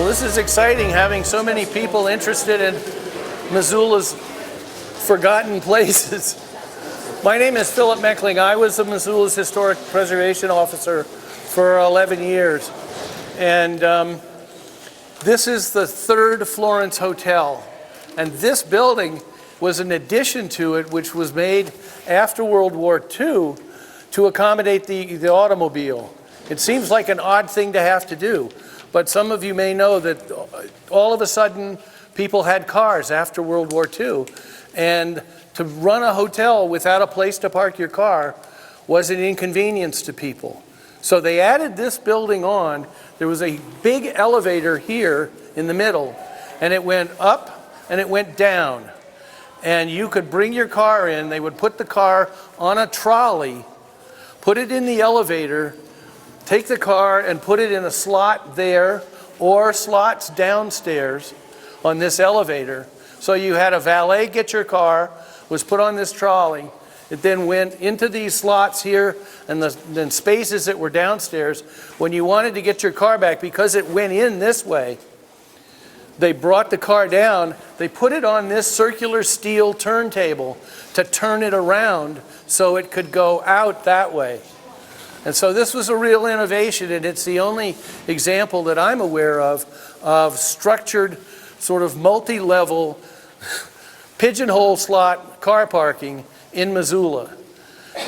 this is exciting, having so many people interested in Missoula's forgotten places. My name is Philip Maechling. I was the Missoula's Historic Preservation Officer for 11 years. And this is the third Florence hotel. And this building was an addition to it, which was made after World War II to accommodate the automobile. It seems like an odd thing to have to do, but some of you may know that all of a sudden people had cars after World War II, and to run a hotel without a place to park your car was an inconvenience to people. So they added this building on. There was a big elevator here in the middle, and it went up and it went down. And you could bring your car in. They would put the car on a trolley, put it in the elevator, take the car and put it in a slot there or slots downstairs on this elevator. So you had a valet get your car, was put on this trolley. It then went into these slots here and then spaces that were downstairs. When you wanted to get your car back, because it went in this way, they brought the car down. They put it on this circular steel turntable to turn it around so it could go out that way. And so this was a real innovation, and it's the only example that I'm aware of structured, sort of multi-level, pigeonhole slot car parking in Missoula.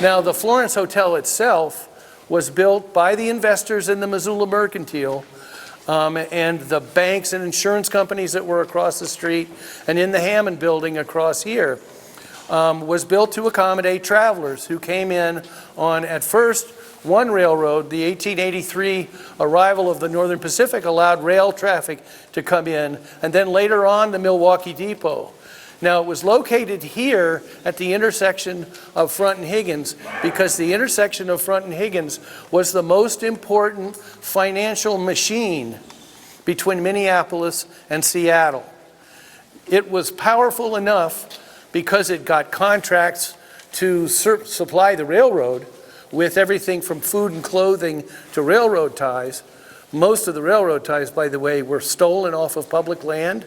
Now, the Florence Hotel itself was built by the investors in the Missoula Mercantile and the banks and insurance companies that were across the street, and in the Hammond building across here, was built to accommodate travelers who came in on, at first, one railroad. The 1883 arrival of the Northern Pacific allowed rail traffic to come in, and then later on the Milwaukee Depot. Now, it was located here at the intersection of Front and Higgins because the intersection of Front and Higgins was the most important financial machine between Minneapolis and Seattle. It was powerful enough because it got contracts to supply the railroad with everything from food and clothing to railroad ties. Most of the railroad ties, by the way, were stolen off of public land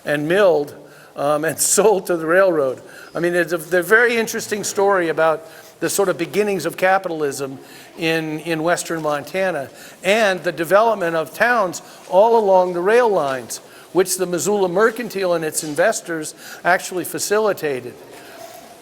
and milled and sold to the railroad. I mean, it's a very interesting story about the sort of beginnings of capitalism in western Montana and the development of towns all along the rail lines, which the Missoula Mercantile and its investors actually facilitated.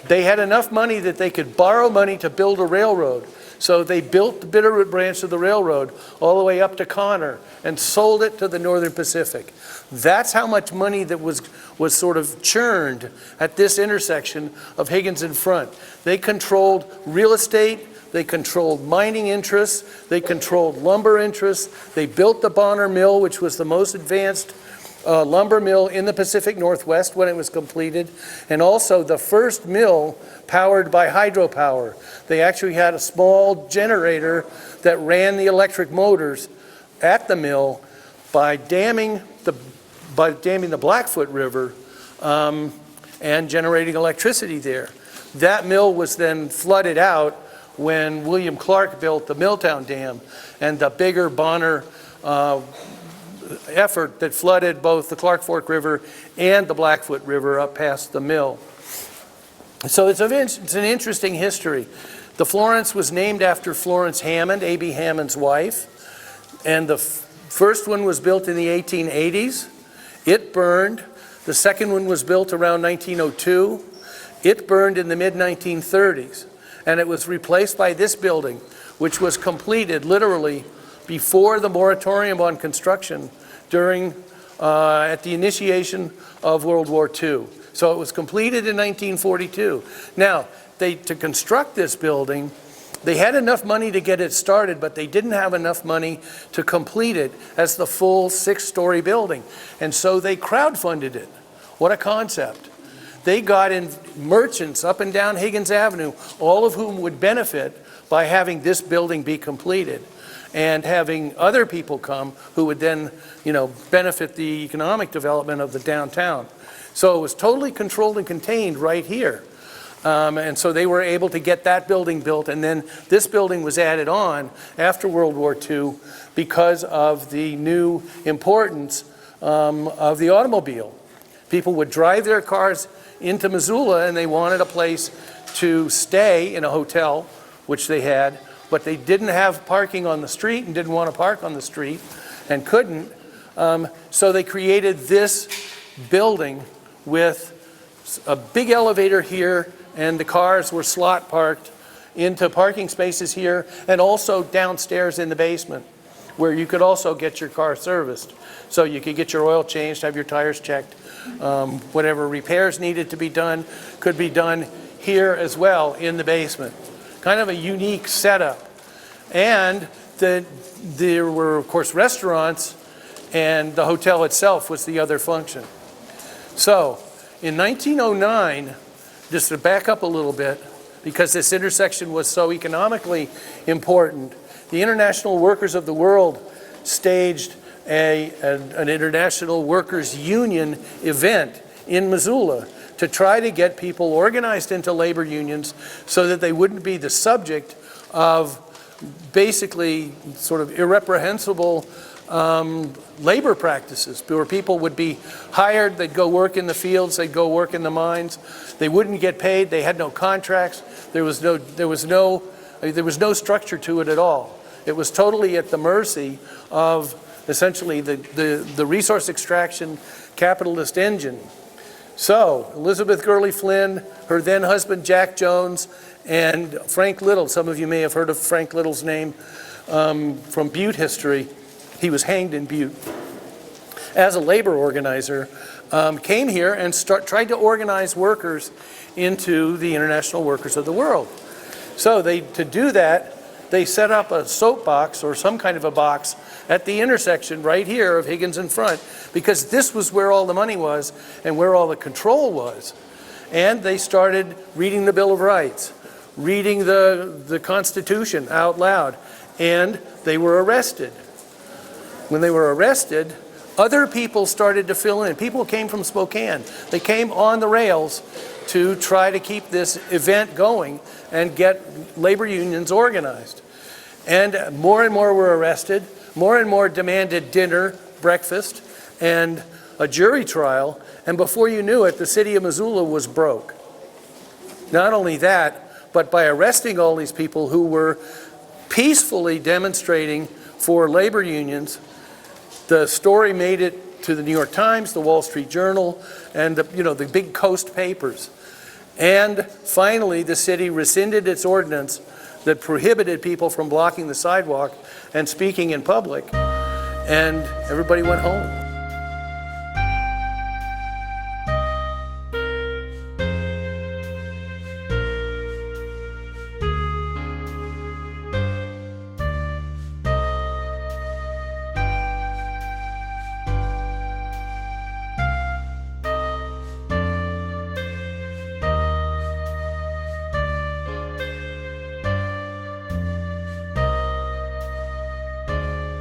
They had enough money that they could borrow money to build a railroad. So they built the Bitterroot branch of the railroad all the way up to Connor and sold it to the Northern Pacific. That's how much money that was sort of churned at this intersection of Higgins and Front. They controlled real estate, they controlled mining interests, they controlled lumber interests, they built the Bonner Mill, which was the most advanced lumber mill in the Pacific Northwest when it was completed, and also the first mill powered by hydropower. They actually had a small generator that ran the electric motors at the mill by damming the Blackfoot River and generating electricity there. That mill was then flooded out when William Clark built the Milltown Dam and the bigger Bonner effort that flooded both the Clark Fork River and the Blackfoot River up past the mill. So it's an interesting history. The Florence was named after Florence Hammond, A.B. Hammond's wife, and the first one was built in the 1880s. It burned. The second one was built around 1902. It burned in the mid-1930s, and it was replaced by this building, which was completed literally before the moratorium on construction at the initiation of World War II. So it was completed in 1942. Now, to construct this building, they had enough money to get it started, but they didn't have enough money to complete it as the full 6-story building. And so they crowdfunded it. What a concept. They got in merchants up and down Higgins Avenue, all of whom would benefit by having this building be completed and having other people come who would then, benefit the economic development of the downtown. So it was totally controlled and contained right here. And so they were able to get that building built, and then this building was added on after World War II because of the new importance of the automobile. People would drive their cars into Missoula and they wanted a place to stay in a hotel, which they had, but they didn't have parking on the street and didn't want to park on the street and couldn't. So they created this building with a big elevator here, and the cars were slot parked into parking spaces here, and also downstairs in the basement, where you could also get your car serviced. So you could get your oil changed, have your tires checked, whatever repairs needed to be done could be done here as well in the basement. Kind of a unique setup. And there were, of course, restaurants, and the hotel itself was the other function. So in 1909, just to back up a little bit, because this intersection was so economically important, the International Workers of the World staged an International Workers Union event in Missoula to try to get people organized into labor unions so that they wouldn't be the subject of basically sort of irreprehensible labor practices, where people would be hired, they'd go work in the fields, they'd go work in the mines, they wouldn't get paid, they had no contracts, there was no structure to it at all. It was totally at the mercy of essentially the resource extraction capitalist engine. So Elizabeth Gurley Flynn, her then husband Jack Jones, and Frank Little, some of you may have heard of Frank Little's name from Butte history. He was hanged in Butte. As a labor organizer, came here and tried to organize workers into the International Workers of the World. So to do that, they set up a soapbox or some kind of a box at the intersection right here of Higgins and Front, because this was where all the money was and where all the control was. And they started reading the Bill of Rights, reading the Constitution out loud, and they were arrested. When they were arrested, other people started to fill in. People came from Spokane. They came on the rails to try to keep this event going and get labor unions organized. And more were arrested. More and more demanded dinner, breakfast, and a jury trial. And before you knew it, the city of Missoula was broke. Not only that, but by arresting all these people who were peacefully demonstrating for labor unions, the story made it to the New York Times, the Wall Street Journal, and the big coast papers. And finally, the city rescinded its ordinance that prohibited people from blocking the sidewalk and speaking in public, and everybody went home.